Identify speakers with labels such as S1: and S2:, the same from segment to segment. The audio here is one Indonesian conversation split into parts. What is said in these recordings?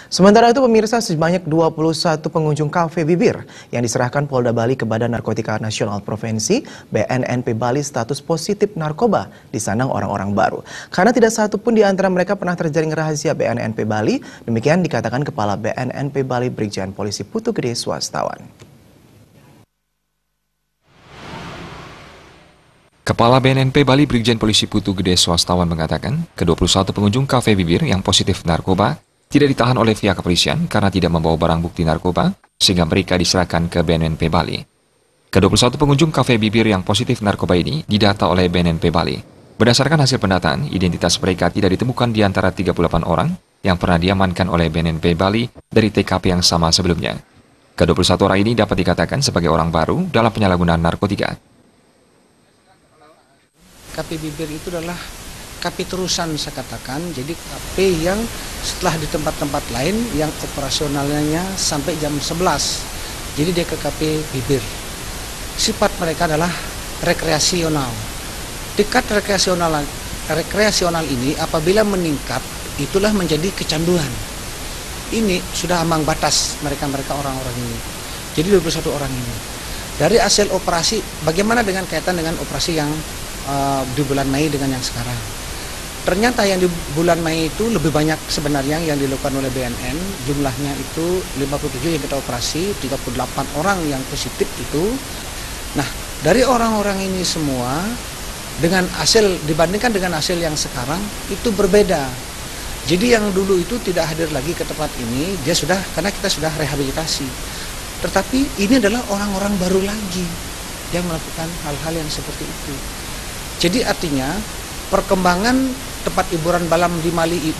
S1: Sementara itu pemirsa, sebanyak 21 pengunjung Kafe Bibir yang diserahkan Polda Bali ke Badan Narkotika Nasional Provinsi BNNP Bali status positif narkoba disandang orang-orang baru. Karena tidak satu pun di antara mereka pernah terjaring rahasia BNNP Bali, demikian dikatakan Kepala BNNP Bali Brigjen Polisi Putu Gede Swastawan.
S2: Kepala BNNP Bali Brigjen Polisi Putu Gede Swastawan mengatakan, ke-21 pengunjung Kafe Bibir yang positif narkoba tidak ditahan oleh pihak kepolisian karena tidak membawa barang bukti narkoba, sehingga mereka diserahkan ke BNNP Bali. Ke-21 pengunjung Kafe Bibir yang positif narkoba ini didata oleh BNNP Bali. Berdasarkan hasil pendataan, identitas mereka tidak ditemukan di antara 38 orang yang pernah diamankan oleh BNNP Bali dari TKP yang sama sebelumnya. Ke-21 orang ini dapat dikatakan sebagai orang baru dalam penyalahgunaan narkotika.
S3: Kafe Bibir itu adalah KP terusan saya katakan, jadi KP yang setelah di tempat-tempat lain yang operasionalnya sampai jam 11. Jadi dia ke KP Bibir. Sifat mereka adalah rekreasional. Tingkat rekreasional ini apabila meningkat, itulah menjadi kecanduan. Ini sudah ambang batas mereka orang-orang ini. Jadi 21 orang ini. Dari hasil operasi, bagaimana dengan kaitan dengan operasi yang di bulan Mei dengan yang sekarang? Ternyata yang di bulan Mei itu lebih banyak sebenarnya yang dilakukan oleh BNN. Jumlahnya itu 57 yang kita operasi, 38 orang yang positif itu. Nah, dari orang-orang ini semua dengan hasil dibandingkan dengan hasil yang sekarang itu berbeda. Jadi yang dulu itu tidak hadir lagi ke tempat ini, dia sudah, karena kita sudah rehabilitasi. Tetapi ini adalah orang-orang baru lagi yang melakukan hal-hal yang seperti itu. Jadi artinya perkembangan tempat hiburan malam di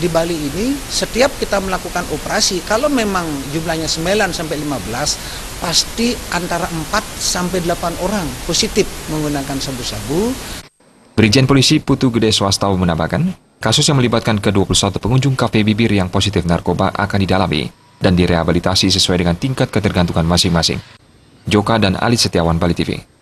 S3: Bali ini, setiap kita melakukan operasi, kalau memang jumlahnya 9 sampai 15, pasti antara 4 sampai 8 orang positif menggunakan sabu-sabu.
S2: Brigjen Polisi Putu Gede Swastawan menambahkan, kasus yang melibatkan ke-21 pengunjung Kafe Bibir yang positif narkoba akan didalami dan direhabilitasi sesuai dengan tingkat ketergantungan masing-masing. Joka dan Ali Setiawan, Bali TV.